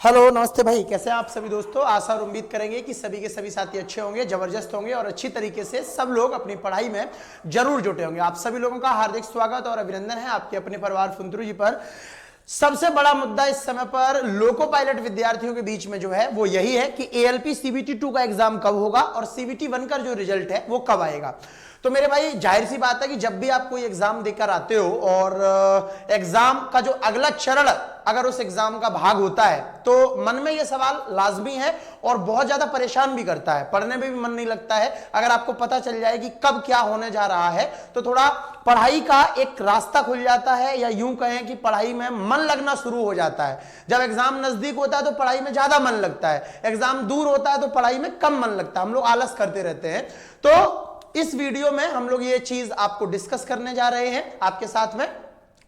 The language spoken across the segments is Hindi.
हेलो नमस्ते भाई, कैसे हैं आप सभी दोस्तों। आशा और उम्मीद करेंगे कि सभी के सभी साथी अच्छे होंगे, जबरदस्त होंगे और अच्छी तरीके से सब लोग अपनी पढ़ाई में जरूर जुटे होंगे। आप सभी लोगों का हार्दिक स्वागत और अभिनंदन है आपके अपने परिवार फुंतरू जी पर। सबसे बड़ा मुद्दा इस समय पर लोको पायलट विद्यार्थियों के बीच में जो है वो यही है कि एएलपी सीबीटी 2 का एग्जाम कब होगा और सीबीटी 1 का जो रिजल्ट है वो कब आएगा। तो मेरे भाई जाहिर सी बात है कि जब भी आप कोई एग्जाम देकर आते हो और एग्जाम का जो अगला चरण अगर उस एग्जाम का भाग होता है तो मन में यह सवाल लाजमी है और बहुत ज्यादा परेशान भी करता है। पढ़ने में भी मन नहीं लगता है। अगर आपको पता चल जाए कि कब क्या होने जा रहा है तो थोड़ा पढ़ाई का एक रास्ता खुल जाता है, या यूं कहें कि पढ़ाई में मन लगना शुरू हो जाता है। जब एग्जाम नजदीक होता है तो पढ़ाई में ज्यादा मन लगता है, एग्जाम दूर होता है तो पढ़ाई में कम मन लगता है। हम लोग आलस करते रहते हैं। तो इस वीडियो में हम लोग ये चीज आपको डिस्कस करने जा रहे हैं आपके साथ में,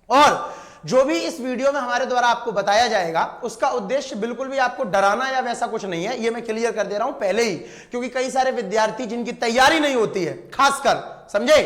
और जो भी इस वीडियो में हमारे द्वारा आपको बताया जाएगा उसका उद्देश्य बिल्कुल भी आपको डराना या वैसा कुछ नहीं है। ये मैं क्लियर कर दे रहा हूं पहले ही, क्योंकि कई सारे विद्यार्थी जिनकी तैयारी नहीं होती है, खासकर समझे,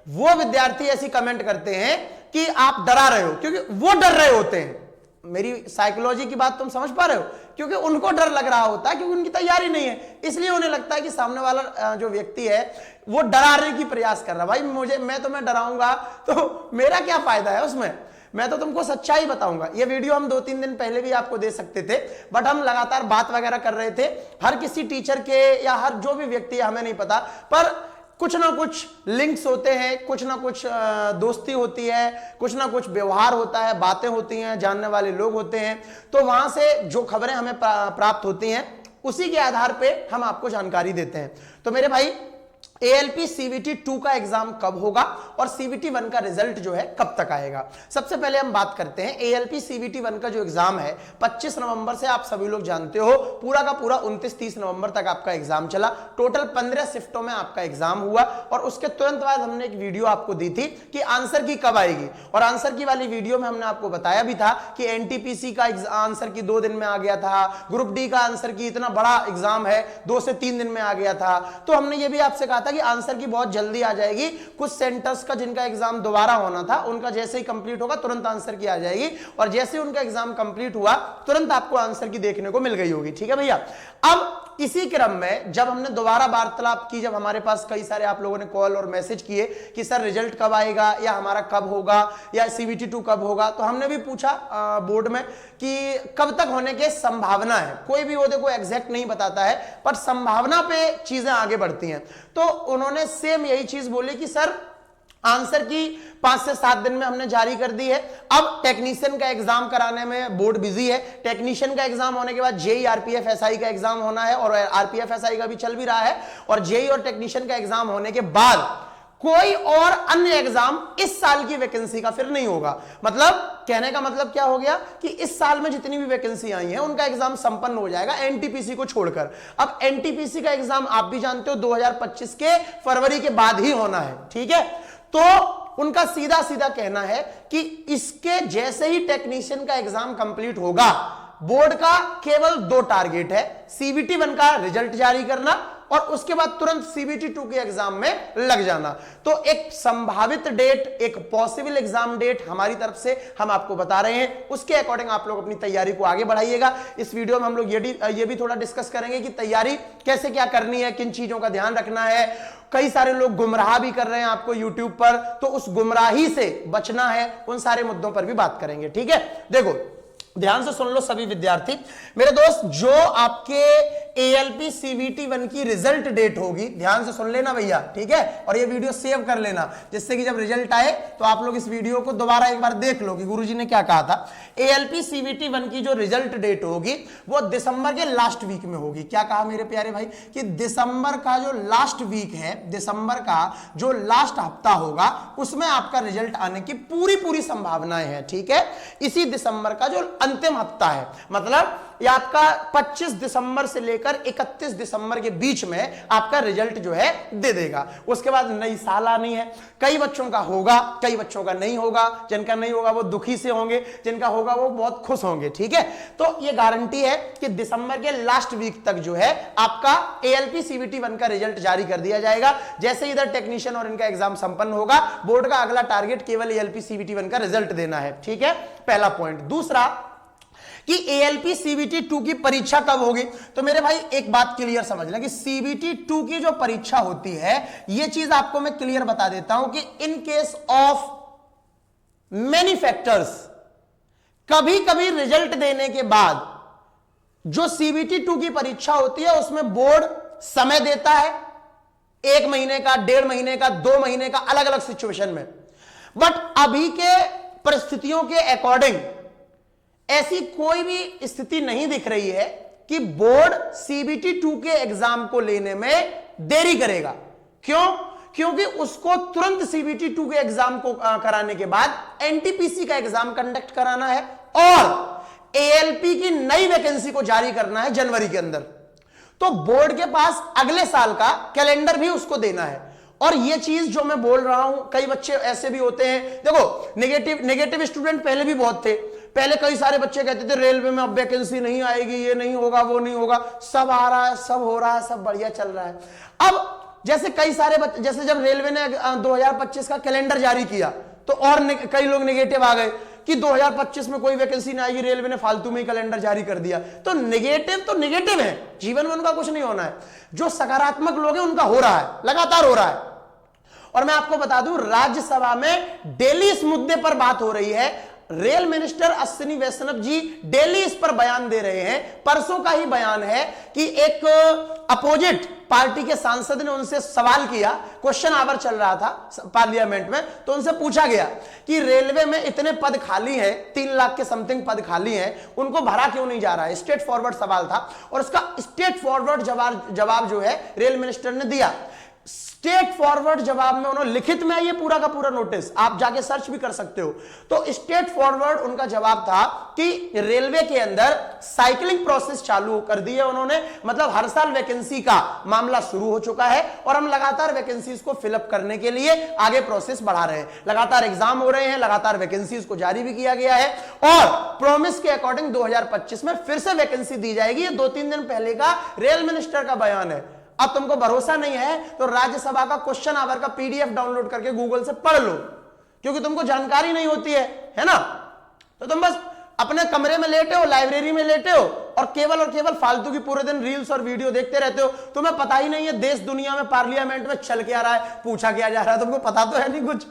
वो विद्यार्थी ऐसी कमेंट करते हैं कि आप डरा रहे हो, क्योंकि वो डर रहे होते हैं। मेरी साइकोलॉजी की बात तुम समझ पा रहे हो, क्योंकि उनको डर लग रहा होता है, क्योंकि उनकी तैयारी नहीं है, इसलिए उन्हें लगता है कि सामने वाला जो व्यक्ति है वो डराने की प्रयास कर रहा है। भाई मैं तुम्हें डराऊंगा तो मेरा क्या फायदा है उसमें। मैं तो तुमको सच्चाई बताऊंगा। ये वीडियो हम 2-3 दिन पहले भी आपको दे सकते थे, बट हम लगातार बात वगैरह कर रहे थे। हर किसी टीचर के या हर जो भी व्यक्ति है हमें नहीं पता, पर कुछ ना कुछ लिंक्स होते हैं, कुछ ना कुछ दोस्ती होती है, कुछ ना कुछ व्यवहार होता है, बातें होती हैं, जानने वाले लोग होते हैं। तो वहां से जो खबरें हमें प्राप्त होती हैं उसी के आधार पे हम आपको जानकारी देते हैं। तो मेरे भाई एएलपी सीबीटी 2 का एग्जाम कब होगा और सीबीटी 1 का रिजल्ट जो है कब तक आएगा। सबसे पहले हम बात करते हैं एएलपी सीबीटी 1 का जो एग्जाम है 25 नवंबर से, आप सभी लोग जानते हो, पूरा का पूरा 29-30 नवंबर तक आपका एग्जाम चला। टोटल 15 शिफ्टों में आपका एग्जाम हुआ और उसके तुरंत बाद हमने एक वीडियो आपको दी थी कि आंसर की कब आएगी, और आंसर की वाली वीडियो में हमने आपको बताया भी था कि एनटीपीसी का आंसर की 2 दिन में आ गया था, ग्रुप डी का आंसर की इतना बड़ा एग्जाम है 2 से 3 दिन में आ गया था। तो हमने ये भी आपसे कहा था कि आंसर की बहुत जल्दी आ जाएगी। कुछ सेंटर्स का जिनका एग्जाम दोबारा होना था उनका जैसे ही कंप्लीट होगा तुरंत आंसर की आ जाएगी, और जैसे उनका एग्जाम कंप्लीट हुआ तुरंत आपको आंसर की देखने को मिल गई होगी। ठीक है भैया। अब इसी क्रम में जब हमने दोबारा वार्तालाप की, जब हमारे पास कई सारे आप लोगों ने कॉल और मैसेज किए कि सर रिजल्ट कब आएगा, या हमारा कब होगा, या सीबीटी 2 कब होगा, तो हमने भी पूछा बोर्ड में कि कब तक होने की संभावना है। कोई भी वो देखो एग्जैक्ट नहीं बताता है, पर संभावना पे चीजें आगे बढ़ती हैं। तो उन्होंने सेम यही चीज बोली कि सर आंसर की 5 से 7 दिन में हमने जारी कर दी है। अब टेक्नीशियन का एग्जाम कराने में बोर्ड बिजी है। टेक्नीशियन का एग्जाम होने के बाद जेई आरपीएफ एसआई का एग्जाम होना है, और आरपीएफ एसआई का भी चल भी रहा है, और जेई और टेक्नीशियन का एग्जाम होने के बाद कोई और अन्य एग्जाम इस साल की वैकेंसी का फिर नहीं होगा। मतलब कहने का मतलब क्या हो गया कि इस साल में जितनी भी वैकेंसी आई है उनका एग्जाम संपन्न हो जाएगा एनटीपीसी को छोड़कर। अब एनटीपीसी का एग्जाम आप भी जानते हो 2025 के फरवरी के बाद ही होना है। ठीक है। तो उनका सीधा सीधा कहना है कि इसके जैसे ही टेक्नीशियन का एग्जाम कंप्लीट होगा, बोर्ड का केवल 2 टारगेट है, सीबीटी 1 का रिजल्ट जारी करना और उसके बाद तुरंत सीबीटी 2 के एग्जाम में लग जाना। तो एक संभावित डेट, एक पॉसिबल एग्जाम डेट हमारी तरफ से हम आपको बता रहे हैं। उसके अकॉर्डिंग आप लोग अपनी तैयारी को आगे बढ़ाइएगा। इस वीडियो में हम लोग ये भी थोड़ा डिस्कस करेंगे कि तैयारी कैसे क्या करनी है, किन चीजों का ध्यान रखना है। कई सारे लोग गुमराह भी कर रहे हैं आपको यूट्यूब पर, तो उस गुमराही से बचना है, उन सारे मुद्दों पर भी बात करेंगे। ठीक है। देखो ध्यान से सुन लो सभी विद्यार्थी मेरे दोस्त, जो आपके एएलपी सीबीटी 1 की रिजल्ट डेट होगी, ध्यान से सुन लेना भैया। ठीक है। और ये वीडियो सेव कर लेना, जिससे कि जब रिजल्ट आए तो आप लोग इस वीडियो को दोबारा एक बार देख लो कि गुरुजी ने क्या कहा था। एएलपी सीबीटी 1 की जो रिजल्ट डेट होगी वो दिसंबर के लास्ट वीक में होगी। क्या कहा मेरे प्यारे भाई कि दिसंबर का जो लास्ट वीक है, दिसंबर का जो लास्ट हफ्ता होगा उसमें आपका रिजल्ट आने की पूरी संभावनाएं हैं। ठीक है। इसी दिसंबर का जो अंतिम हफ्ता है, मतलब ये आपका 25 दिसंबर से लेकर 31 दिसंबर के बीच में आपका रिजल्ट जो है दे देगा। उसके बाद नई साल आनी है। कई बच्चों का होगा, कई बच्चों का नहीं होगा। जिनका नहीं होगा वो दुखी से होंगे, जिनका होगा वो बहुत खुश होंगे। ठीक है। तो ये गारंटी है कि दिसंबर के लास्ट वीक तक जो है आपका एएलपी सीबीटी 1 का रिजल्ट जारी कर दिया जाएगा। जैसे इधर टेक्नीशियन और इनका एग्जाम संपन्न होगा, बोर्ड का अगला टारगेट केवल एएलपी सीबीटी 1 का रिजल्ट देना है। ठीक है, पहला पॉइंट। दूसरा कि एएलपी सीबीटी 2 की परीक्षा कब होगी। तो मेरे भाई एक बात क्लियर समझ लें कि सीबीटी 2 की जो परीक्षा होती है, यह चीज आपको मैं क्लियर बता देता हूं कि in case of many factors, कभी कभी रिजल्ट देने के बाद जो सीबीटी 2 की परीक्षा होती है उसमें बोर्ड समय देता है, 1 महीने का, 1.5 महीने का, 2 महीने का, अलग अलग सिचुएशन में। बट अभी के परिस्थितियों के अकॉर्डिंग ऐसी कोई भी स्थिति नहीं दिख रही है कि बोर्ड सीबीटी 2 के एग्जाम को लेने में देरी करेगा। क्यों? क्योंकि उसको तुरंत सीबीटी 2 के एग्जाम को कराने के बाद एनटीपीसी का एग्जाम कंडक्ट कराना है और एएलपी की नई वैकेंसी को जारी करना है जनवरी के अंदर। तो बोर्ड के पास अगले साल का कैलेंडर भी उसको देना है। और ये चीज जो मैं बोल रहा हूं, कई बच्चे ऐसे भी होते हैं, देखो नेगेटिव स्टूडेंट पहले भी बहुत थे। पहले कई सारे बच्चे कहते थे रेलवे में अब वैकेंसी नहीं आएगी, ये नहीं होगा, वो नहीं होगा। सब आ रहा है, सब हो रहा है, सब बढ़िया चल रहा है। अब जैसे कई सारे बच्चे, जैसे जब रेलवे ने 2025 का कैलेंडर जारी किया तो और कई लोग नेगेटिव आ गए कि 2025 में कोई वैकेंसी नहीं आएगी, रेलवे ने फालतू में ही कैलेंडर जारी कर दिया। तो नेगेटिव है, जीवन में उनका कुछ नहीं होना है। जो सकारात्मक लोग हैं उनका हो रहा है, लगातार हो रहा है। और मैं आपको बता दूं, राज्यसभा में डेली इस मुद्दे पर बात हो रही है। रेल मिनिस्टर अश्विनी वैष्णव जी डेली इस पर बयान दे रहे हैं। परसों का ही बयान है कि एक अपोजिट पार्टी के सांसद ने उनसे सवाल किया, क्वेश्चन आवर चल रहा था पार्लियामेंट में, तो उनसे पूछा गया कि रेलवे में इतने पद खाली हैं, 3 लाख के समथिंग पद खाली हैं, उनको भरा क्यों नहीं जा रहा है। स्ट्रेट फॉरवर्ड सवाल था और उसका स्ट्रेट फॉरवर्ड जवाब जो है रेल मिनिस्टर ने दिया। स्ट्रेट फॉरवर्ड जवाब में उन्होंने, लिखित में ये पूरा का पूरा नोटिस आप जाके सर्च भी कर सकते हो। तो स्ट्रेट फॉरवर्ड उनका जवाब था कि रेलवे के अंदर साइकिलिंग प्रोसेस चालू कर दी है उन्होंने, मतलब हर साल वैकेंसी का मामला शुरू हो चुका है और हम लगातार वैकेंसीज को फिलअप करने के लिए आगे प्रोसेस बढ़ा रहे हैं। लगातार एग्जाम हो रहे हैं, लगातार वैकेंसीज को जारी भी किया गया है और प्रॉमिस के अकॉर्डिंग 2025 में फिर से वैकेंसी दी जाएगी। ये 2-3 दिन पहले का रेल मिनिस्टर का बयान है। अब तुमको भरोसा नहीं है तो राज्यसभा का क्वेश्चन आवर का पीडीएफ डाउनलोड करके गूगल से पढ़ लो, क्योंकि तुमको जानकारी नहीं होती है ना। तो तुम बस अपने कमरे में लेटे हो, लाइब्रेरी में लेटे हो और केवल फालतू की पूरे दिन रील्स और वीडियो देखते रहते हो। तुम्हें पता ही नहीं है देश दुनिया में पार्लियामेंट में चल क्या रहा है, पूछा क्या जा रहा है, तुमको पता तो है नहीं कुछ।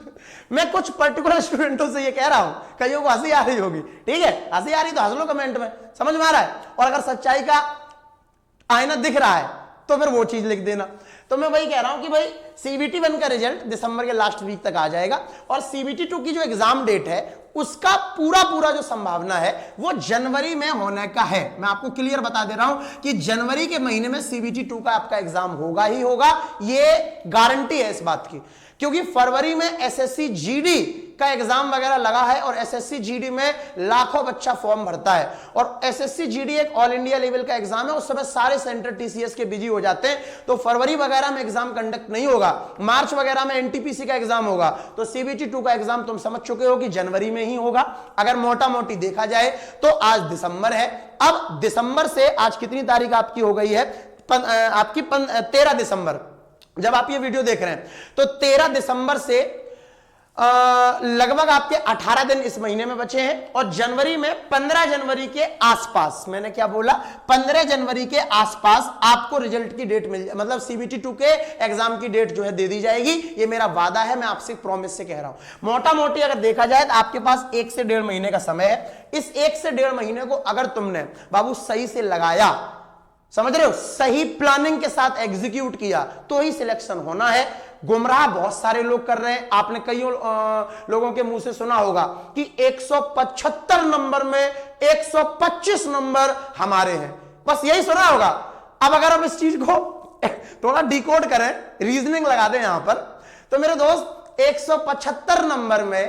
मैं कुछ पर्टिकुलर स्टूडेंटों से ये कह रहा हूं, कईयों को हंसी आ रही होगी, ठीक है, हंसी आ रही तो हंस लो कमेंट में, समझ में आ रहा है। और अगर सच्चाई का आईना दिख रहा है तो फिर वो चीज लिख देना। तो मैं वही कह रहा हूं कि भाई सीबीटी 1 का रिजल्ट दिसंबर के लास्ट वीक तक आ जाएगा और सीबीटी 2 की जो एग्जाम डेट है उसका पूरा जो संभावना है वो जनवरी में होने का है। मैं आपको क्लियर बता दे रहा हूं कि जनवरी के महीने में सीबीटी 2 का आपका एग्जाम होगा ही होगा, ये गारंटी है इस बात की। क्योंकि फरवरी में एसएससी जीडी का एग्जाम वगैरह लगा है और एसएससी जीडी में लाखों बच्चा फॉर्म भरता है और एसएससी जीडी एक ऑल इंडिया लेवल का एग्जाम है। उस समय सारे सेंटर टीसीएस के बिजी हो जाते हैं, तो फरवरी वगैरह में एग्जाम कंडक्ट नहीं होगा, मार्च वगैरह में एनटीपीसी का एग्जाम होगा। तो सीबीटी 2 का एग्जाम तुम समझ चुके हो कि जनवरी में ही होगा। अगर मोटा मोटी देखा जाए तो आज दिसंबर है। अब दिसंबर से आज कितनी तारीख आपकी हो गई है, आपकी 13 दिसंबर, जब आप ये वीडियो देख रहे हैं तो 13 दिसंबर से लगभग आपके 18 दिन इस महीने में बचे हैं और जनवरी में 15 जनवरी के आसपास, मैंने क्या बोला, 15 जनवरी के आसपास आपको रिजल्ट की डेट मिल, मतलब सीबीटी 2 के एग्जाम की डेट जो है दे दी जाएगी। ये मेरा वादा है, मैं आपसे प्रॉमिस से कह रहा हूं। मोटा मोटी अगर देखा जाए तो आपके पास 1 से 1.5 महीने का समय है। इस 1 से 1.5 महीने को अगर तुमने बाबू सही से लगाया, समझ रहे हो, सही प्लानिंग के साथ एग्जीक्यूट किया तो ही सिलेक्शन होना है। गुमराह बहुत सारे लोग कर रहे हैं। आपने कईयों लोगों के मुंह से सुना होगा कि 175 नंबर में 125 नंबर हमारे हैं, बस यही सुना होगा। अब अगर हम इस चीज को थोड़ा डिकोड करें, रीजनिंग लगा दें यहां पर, तो मेरे दोस्त 175 नंबर में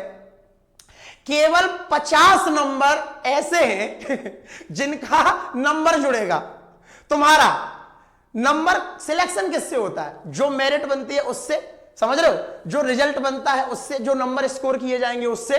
केवल 50 नंबर ऐसे हैं जिनका नंबर जुड़ेगा। तुम्हारा नंबर सिलेक्शन किससे होता है, जो मेरिट बनती है उससे, समझ रहे हो, जो रिजल्ट बनता है उससे, जो नंबर स्कोर किए जाएंगे उससे।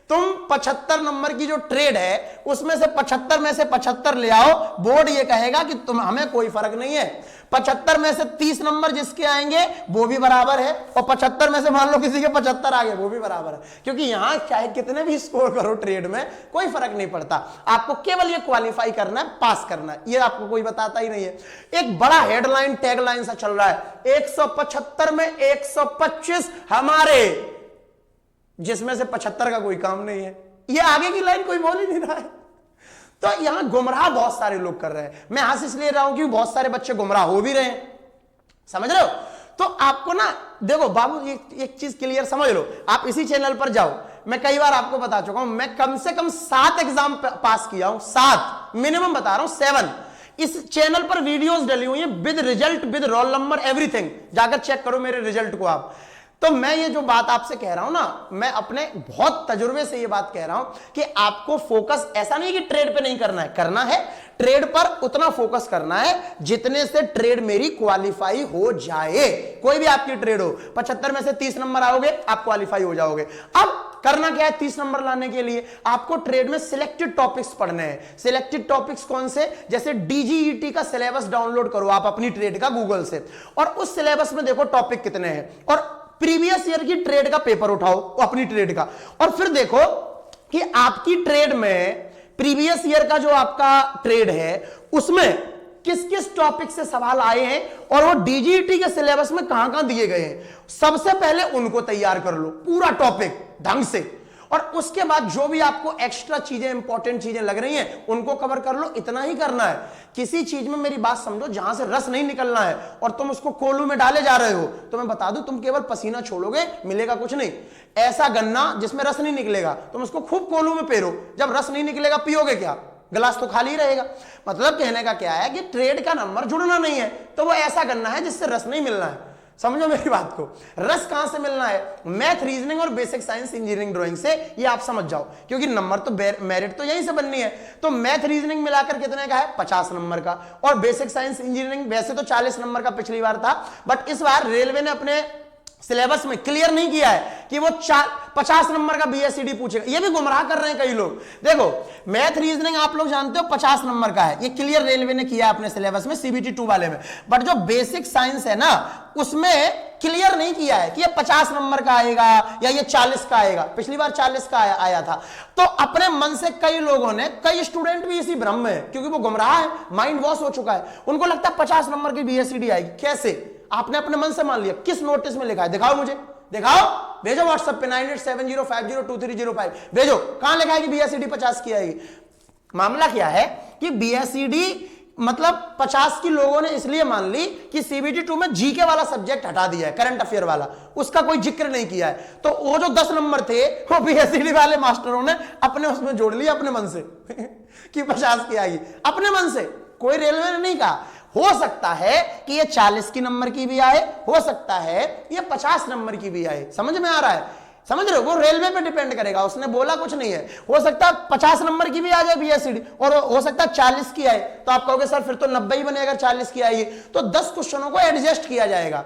तुम 75 नंबर की जो ट्रेड है उसमें से 75 में से 75 ले आओ, बोर्ड ये कहेगा कि तुम, हमें कोई फर्क नहीं है, 75 में से 30 नंबर जिसके आएंगे वो भी बराबर है, और 75 में से मान लो किसी के 75 आ गए वो भी बराबर है, क्योंकि यहां चाहे कितने भी स्कोर करो ट्रेड में कोई फर्क नहीं पड़ता, आपको केवल ये क्वालिफाई करना है, पास करना है, ये आपको कोई बताता ही नहीं है। एक बड़ा हेडलाइन टैगलाइन सा चल रहा है, 175 में 125 हमारे, जिसमें से 75 का कोई काम नहीं है। ये आगे की लाइन कोई बोल ही नहीं रहा है। तो यहां गुमराह बहुत सारे लोग कर रहे हैं। मैं हंस इसलिए रहा हूं कि बहुत सारे बच्चे गुमराह हो भी रहे हैं, समझ रहे हो। तो आपको ना देखो बाबू, एक चीज क्लियर समझ लो, आप इसी चैनल पर जाओ, मैं कई बार आपको बता चुका हूं, मैं कम से कम 7 एग्जाम पास किया हूं, 7 मिनिमम बता रहा हूं, 7। इस चैनल पर वीडियोस डली हुई हैं with result, with roll number, everything, जाकर चेक करो मेरे रिजल्ट को आप। तो मैं ये जो बात आपसे कह रहा हूं ना, मैं अपने बहुत तजुर्बे से ये बात कह रहा हूं कि आपको फोकस ऐसा नहीं कि ट्रेड पे नहीं करना है, करना है, ट्रेड पर उतना फोकस करना है जितने से ट्रेड मेरी क्वालिफाई हो जाए। कोई भी आपकी ट्रेड हो, 75 में से 30 नंबर आओगे आप क्वालिफाई हो जाओगे। अब करना क्या है 30 नंबर लाने के लिए, आपको ट्रेड में सिलेक्टेड टॉपिक्स पढ़ने हैं। सिलेक्टेड टॉपिक्स कौन से, जैसे डीजीईटी का सिलेबस डाउनलोड करो आप अपनी ट्रेड का गूगल से, और उस सिलेबस में देखो टॉपिक कितने हैं, और प्रीवियस ईयर की ट्रेड का पेपर उठाओ अपनी ट्रेड का, और फिर देखो कि आपकी ट्रेड में प्रीवियस ईयर का जो आपका ट्रेड है उसमें किस किस टॉपिक से सवाल आए हैं, और वो डीजीईटी के सिलेबस में कहां कहां दिए गए हैं। सबसे पहले उनको तैयार कर लो पूरा टॉपिक ढंग से, और उसके बाद जो भी आपको एक्स्ट्रा चीजें, इंपॉर्टेंट चीजें लग रही हैं उनको कवर कर लो। इतना ही करना है। किसी चीज में मेरी बात समझो जहां से रस नहीं निकलना है और तुम उसको कोलू में डाले जा रहे हो, तो मैं बता दूं तुम केवल पसीना छोड़ोगे, मिलेगा कुछ नहीं। ऐसा गन्ना जिसमें रस नहीं निकलेगा तुम उसको खूब कोलू में पेरो, जब रस नहीं निकलेगा पियोगे क्या, गिलास तो खाली रहेगा। मतलब कहने का क्या है कि ट्रेड का नंबर जुड़ना नहीं है, तो वो ऐसा गन्ना है जिससे रस नहीं मिलना है। समझो मेरी बात को, रस कहां से मिलना है, मैथ, रीजनिंग और बेसिक साइंस इंजीनियरिंग ड्राइंग से, ये आप समझ जाओ, क्योंकि नंबर तो मेरिट तो यहीं से बननी है। तो मैथ रीजनिंग मिलाकर कितने का है, 50 नंबर का, और बेसिक साइंस इंजीनियरिंग वैसे तो 40 नंबर का पिछली बार था, बट इस बार रेलवे ने अपने सिलेबस में क्लियर नहीं किया है कि वो 50 नंबर का बीएससीडी पूछेगा। ये भी गुमराह कर रहे हैं कई लोग। देखो मैथ रीजनिंग आप लोग जानते हो 50 नंबर का है, ये क्लियर रेलवे ने किया अपने सिलेबस में, सीबीटी 2 वाले में, बट जो बेसिक साइंस है ना उसमें क्लियर नहीं किया है कि ये 50 नंबर का आएगा या ये 40 का आएगा। पिछली बार 40 का आया था। तो अपने मन से कई लोगों ने, कई स्टूडेंट भी इसी भ्रम में है, क्योंकि वो गुमराह है, माइंड वॉश हो चुका है, उनको लगता है 50 नंबर की बीएससीडी आएगी। कैसे, आपने अपने मन से मान लिया, किस नोटिस में लिखा है, दिखाओ मुझे, दिखाओ, भेजो व्हाट्सएप पे 9870502305 भेजो, कहां लिखा है कि बीएससीडी 50 की आएगी। मामला क्या है कि बीएससीडी मतलब 50 की लोगों ने इसलिए मान ली कि सीबीटी 2 में जीके वाला सब्जेक्ट हटा दिया है, करंट अफेयर वाला, उसका कोई जिक्र नहीं किया है। तो वो जो 10 नंबर थे वो बीएससीडी वाले मास्टरों ने अपने उसमें जोड़ लिया अपने मन से कि 50 की आएगी, अपने मन से, कोई रेलवे ने नहीं कहा। हो सकता है कि ये 40 की नंबर की भी आए, हो सकता है ये 50 नंबर की भी आए। समझ में आ रहा है, समझ रहे हो, वो रेलवे पे डिपेंड करेगा, उसने बोला कुछ नहीं है। हो सकता है 50 नंबर की भी आ जाए बीएससीडी, और हो सकता है 40 की आए, तो आप कहोगे सर फिर तो 90 ही बने अगर 40 की आएगी, तो 10 क्वेश्चनों को एडजस्ट किया जाएगा,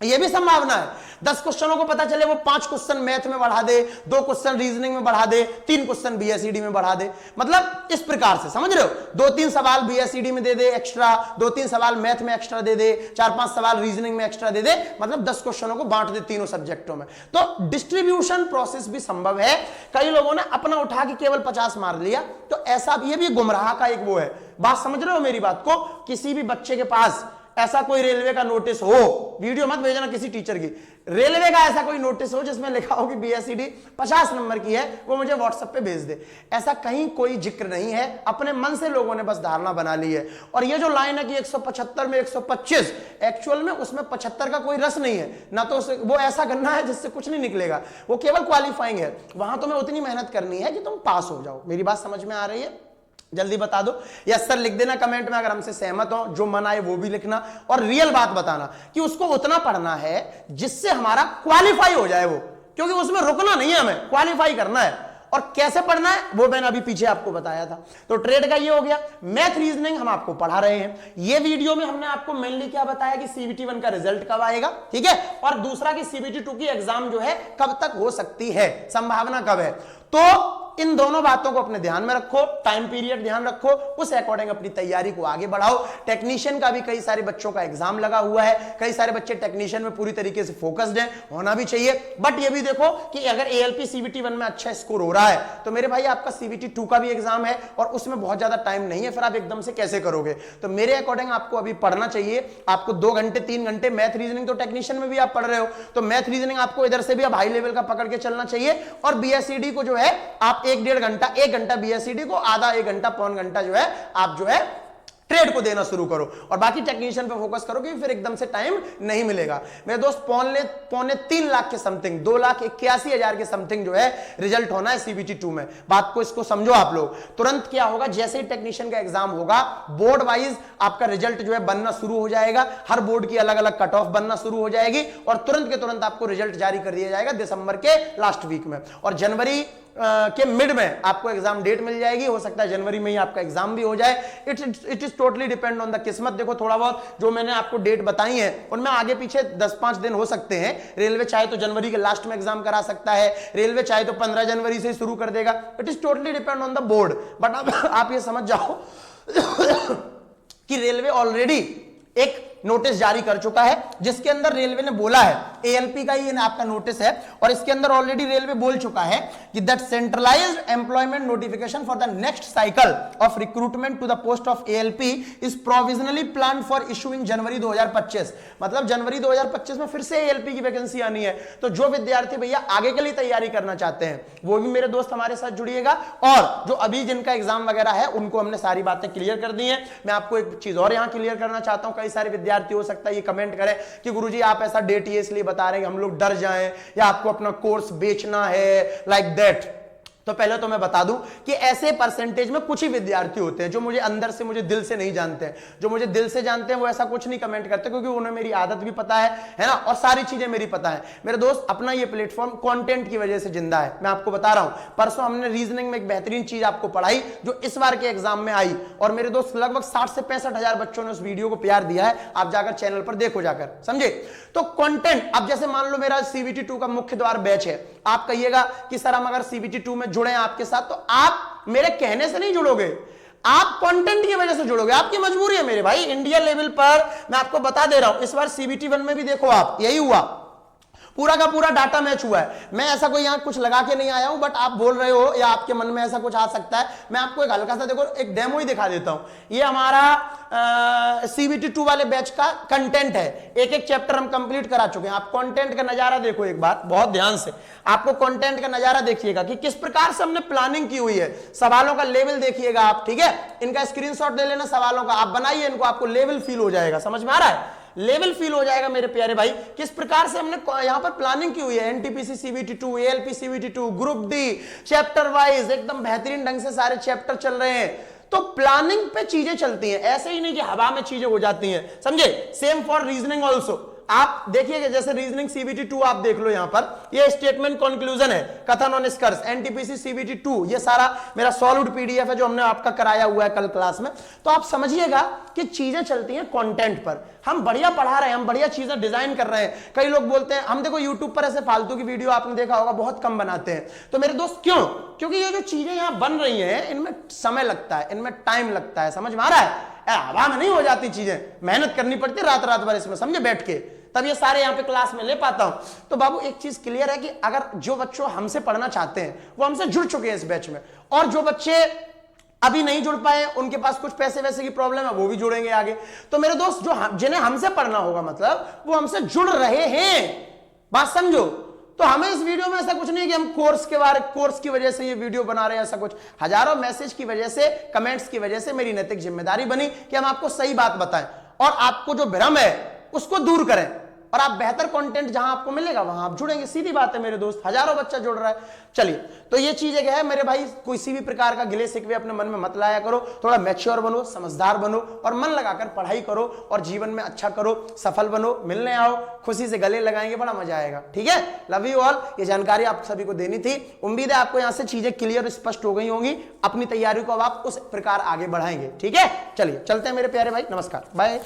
ये भी संभावना है। 10 क्वेश्चनों को पता चले वो 5 क्वेश्चन मैथ में बढ़ा दे, 2 क्वेश्चन रीजनिंग में बढ़ा दे, 3 क्वेश्चन बीएससीडी में बढ़ा दे, मतलब इस प्रकार से, समझ रहे हो, 2-3 सवाल बीएससीडी में दे दे एक्स्ट्रा, 2-3 सवाल मैथ में एक्स्ट्रा दे दे, 4-5 सवाल रीजनिंग में एक्स्ट्रा दे दे, मतलब 10 क्वेश्चनों को बांट दे तीनों सब्जेक्टों में। तो डिस्ट्रीब्यूशन प्रोसेस भी संभव है। कई लोगों ने अपना उठा के केवल 50 मार लिया, तो ऐसा, ये भी गुमराह का एक वो है। बात समझ रहे हो मेरी बात को। किसी भी बच्चे के पास ऐसा कोई रेलवे का नोटिस हो, वीडियो मत भेजना किसी टीचर की, रेलवे का ऐसा कोई नोटिस हो जिसमें लिखा हो कि बीएससीडी 50 नंबर की है, वो मुझे व्हाट्सएप पे भेज दे। ऐसा कहीं कोई जिक्र नहीं है, अपने मन से लोगों ने बस धारणा बना ली है। और ये जो लाइन है कि 175 में 125, एक्चुअल में उसमें 75 का कोई रस नहीं है ना, तो वो ऐसा गन्ना है जिससे कुछ नहीं निकलेगा, वो केवल क्वालिफाइंग है। वहां तुम्हें उतनी मेहनत करनी है कि तुम पास हो जाओ। मेरी बात समझ में आ रही है? जल्दी बता दो, यस सर लिख देना कमेंट में अगर हमसे सहमत हो, जो मन आए वो भी लिखना, और रियल बात बताना कि उसको उतना पढ़ना है जिससे हमारा क्वालिफाई हो जाए वो, क्योंकि उसमें रुकना नहीं है, हमें क्वालिफाई करना है। और कैसे पढ़ना है वो मैंने अभी पीछे आपको बताया था। तो ट्रेड का ये हो गया। मैथ रीजनिंग हम आपको पढ़ा रहे हैं। ये वीडियो में हमने आपको मेनली क्या बताया कि सीबीटी 1 का रिजल्ट कब आएगा, ठीक है, और दूसरा कि सीबीटी 2 की एग्जाम जो है कब तक हो सकती है, संभावना कब है। तो इन दोनों बातों को अपने ध्यान में रखो, टाइम पीरियड ध्यान रखो, उस अकॉर्डिंग अपनी तैयारी को आगे बढ़ाओ। टेक्नीशियन का भी कई सारे बच्चों का एग्जाम लगा हुआ है, कई सारे बच्चे टेक्नीशियन में पूरी तरीके से फोकस्ड हैं, होना भी चाहिए। बट ये भी देखो कि अगर ALP CBT 1 में अच्छा स्कोर हो रहा है तो मेरे भाई आपका CBT 2 का भी एग्जाम है और उसमें बहुत ज्यादा टाइम नहीं है, फिर आप एकदम से कैसे करोगे? तो मेरे अकॉर्डिंग आपको अभी पढ़ना चाहिए। आपको 2 घंटे 3 घंटे मैथ रीजनिंग तो टेक्नीशियन में भी आप पढ़ रहे हो, तो मैथ रीजनिंग आपको इधर से भी अब हाई लेवल का पकड़ के चलना चाहिए। और BSED को जो है आप 1-1.5 घंटा, 1 घंटा BSED को, आधा 1 घंटा पौन घंटा जो है आप जो है ट्रेड को देना शुरू करो और बाकी टेक्नीशियन पे फोकस करो, क्योंकि फिर एकदम से टाइम नहीं मिलेगा। मेरे दोस्त पौने 3 लाख के समथिंग, 2,81,000 के समथिंग जो है रिजल्ट होना है CBT 2 में। बात को इसको समझो आप लोग। तुरंत क्या होगा, जैसे ही टेक्नीशियन का एग्जाम होगा बोर्ड वाइज आपका रिजल्ट जो है बनना शुरू हो जाएगा, हर बोर्ड की अलग अलग कट ऑफ बनना शुरू हो जाएगी और तुरंत के तुरंत आपको रिजल्ट जारी कर दिया जाएगा दिसंबर के लास्ट वीक में, और जनवरी के मिड में आपको एग्जाम डेट मिल जाएगी। हो सकता है जनवरी में ही आपका एग्जाम भी हो जाए। It is totally depend on the किस्मत। देखो थोड़ा बहुत जो मैंने आपको डेट बताई है उनमें आगे पीछे 10-5 दिन हो सकते हैं। रेलवे चाहे तो जनवरी के लास्ट में एग्जाम करा सकता है, रेलवे चाहे तो 15 जनवरी से शुरू कर देगा। It is totally depend on the board. But अब आप ये समझ जाओ कि रेलवे ऑलरेडी एक नोटिस जारी कर चुका है जिसके अंदर रेलवे ने बोला है, ALP का ही आपका नोटिस है, और इसके अंदर ऑलरेडी रेलवे बोल चुका है कि that centralised employment notification for the next cycle of recruitment to the post of ALP is provisionally plan for issue in January 2025। मतलब जनवरी 2025 में फिर से ALP की वैकेंसी आनी है। तो जो विद्यार्थी भैया आगे के लिए तैयारी करना चाहते हैं वो भी मेरे दोस्त हमारे साथ जुड़िएगा, और जो अभी जिनका एग्जाम वगैरह है उनको हमने सारी बातें क्लियर कर दी है। मैं आपको एक चीज और यहां क्लियर करना चाहता हूं। कई सारे विद्यार्थी हो सकता है ये कमेंट करें कि गुरुजी आप ऐसा डेट ये इसलिए बता रहे हैं कि हम लोग डर जाएं या आपको अपना कोर्स बेचना है, लाइक दैट। तो पहले तो मैं बता दूं कि ऐसे परसेंटेज में कुछ ही विद्यार्थी होते हैं जो मुझे अंदर से, मुझे दिल से नहीं जानते हैं। जो मुझे दिल से जानते हैं वो ऐसा कुछ नहीं कमेंट करते, क्योंकि उन्हें मेरी आदत भी पता है ना, और सारी चीजें मेरी पता है। मेरे दोस्त अपना ये प्लेटफॉर्म कंटेंट की वजह से जिंदा है। मैं आपको बता रहा हूं, परसों हमने रीजनिंग में एक बेहतरीन चीज आपको पढ़ाई जो इस बार के एग्जाम में आई, और मेरे दोस्त लगभग 60 से 65 हजार बच्चों ने उस वीडियो को प्यार दिया है। आप जाकर चैनल पर देखो जाकर, समझे? तो कंटेंट, अब जैसे मान लो मेरा CBT 2 का मुख्य द्वार बैच है, आप कहिएगा कि सर हम अगर CBT 2 में जुड़े आपके साथ, तो आप मेरे कहने से नहीं जुड़ोगे, आप कंटेंट की वजह से जुड़ोगे। आपकी मजबूरी है मेरे भाई। इंडिया लेवल पर मैं आपको बता दे रहा हूं, इस बार CBT 1 में भी देखो आप यही हुआ, पूरा का पूरा डाटा मैच हुआ है। मैं ऐसा कोई यहां कुछ लगा के नहीं आया हूं, बट आप बोल रहे हो या आपके मन में ऐसा कुछ आ सकता है। मैं आपको एक हल्का सा देखो एक डेमो ही दिखा देता हूं। ये हमारा CBT 2 वाले बैच का कंटेंट है। एक एक चैप्टर हम कंप्लीट करा चुके हैं। आप कंटेंट का नजारा देखो एक बार बहुत ध्यान से। आपको कंटेंट का नजारा देखिएगा कि किस प्रकार से हमने प्लानिंग की हुई है। सवालों का लेवल देखिएगा आप, ठीक है? इनका स्क्रीनशॉट ले लेना सवालों का, आप बनाइए इनको, आपको लेवल फील हो जाएगा। समझ में आ रहा है? लेवल फील हो जाएगा मेरे प्यारे भाई, किस प्रकार से हमने यहां पर प्लानिंग की हुई है। NTPC CBT 2, ALP CBT 2, group D, chapter wise एकदम बेहतरीन ढंग से सारे चैप्टर चल रहे हैं। तो प्लानिंग पे चीजें चलती हैं, ऐसे ही नहीं कि हवा में चीजें हो जाती हैं, समझे? Same for reasoning also. आप देखिएगा जैसे रीजनिंग CBT 2 आप देख लो, यहां पर ये स्टेटमेंट कंक्लूजन है, कथन और निष्कर्ष, NTPC CBT 2, ये सारा मेरा सॉलिड PDF है जो हमने आपका कराया हुआ है कल क्लास में। तो आप समझिएगा कि चीजें चलती हैं कंटेंट पर। हम बढ़िया पढ़ा रहे हैं, हम बढ़िया चीजें डिजाइन कर रहे हैं। कई लोग बोलते हैं हम देखो YouTube पर ऐसे फालतू की वीडियो आपने देखा होगा बहुत कम बनाते हैं। तो मेरे दोस्त क्यों? क्योंकि ये जो चीजें यहां बन रही हैं इनमें समय लगता है, इनमें टाइम लगता है। समझ में आ रहा है? हवा में नहीं हो जाती चीजें, मेहनत करनी पड़ती है रात रात भर इसमें, समझे? बैठ के तब ये सारे यहाँ पे क्लास में ले पाता हूं। तो बाबू एक चीज क्लियर है कि अगर जो बच्चों हमसे पढ़ना चाहते हैं वो हमसे जुड़ चुके हैं इस बैच में, और जो बच्चे अभी नहीं जुड़ पाए, उनके पास कुछ पैसे वैसे की प्रॉब्लम है, वो भी जुड़ेंगे आगे। तो मेरे दोस्त जो जिन्हें हमसे पढ़ना होगा मतलब वो हमसे जुड़ रहे हैं, बात समझो। तो हमें इस वीडियो में ऐसा कुछ नहीं कि हम कोर्स की वजह से ये वीडियो बना रहे हैं, ऐसा कुछ। हजारों मैसेज की वजह से, कमेंट्स की वजह से मेरी नैतिक जिम्मेदारी बनी कि हम आपको सही बात बताएं और आपको जो भ्रम है उसको दूर करें, और आप बेहतर कंटेंट जहां आपको मिलेगा वहां आप जुड़ेंगे। सीधी बात है मेरे दोस्त, हजारों बच्चा जुड़ रहा है। चलिए, तो ये चीज एक है मेरे भाई, किसी भी प्रकार का गिले शिकवे अपने मन में मत लाया करो। थोड़ा मैच्योर बनो, समझदार बनो, और मन लगाकर पढ़ाई करो और जीवन में अच्छा करो, सफल बनो। मिलने आओ, खुशी से गले लगाएंगे, बड़ा मजा आएगा। ठीक है? Love you all. ये जानकारी आप सभी को देनी थी। उम्मीद है आपको यहां से चीजें क्लियर स्पष्ट हो गई होंगी। अपनी तैयारी को अब आप उस प्रकार आगे बढ़ाएंगे। ठीक है? चलिए चलते हैं मेरे प्यारे भाई, नमस्कार, बाय।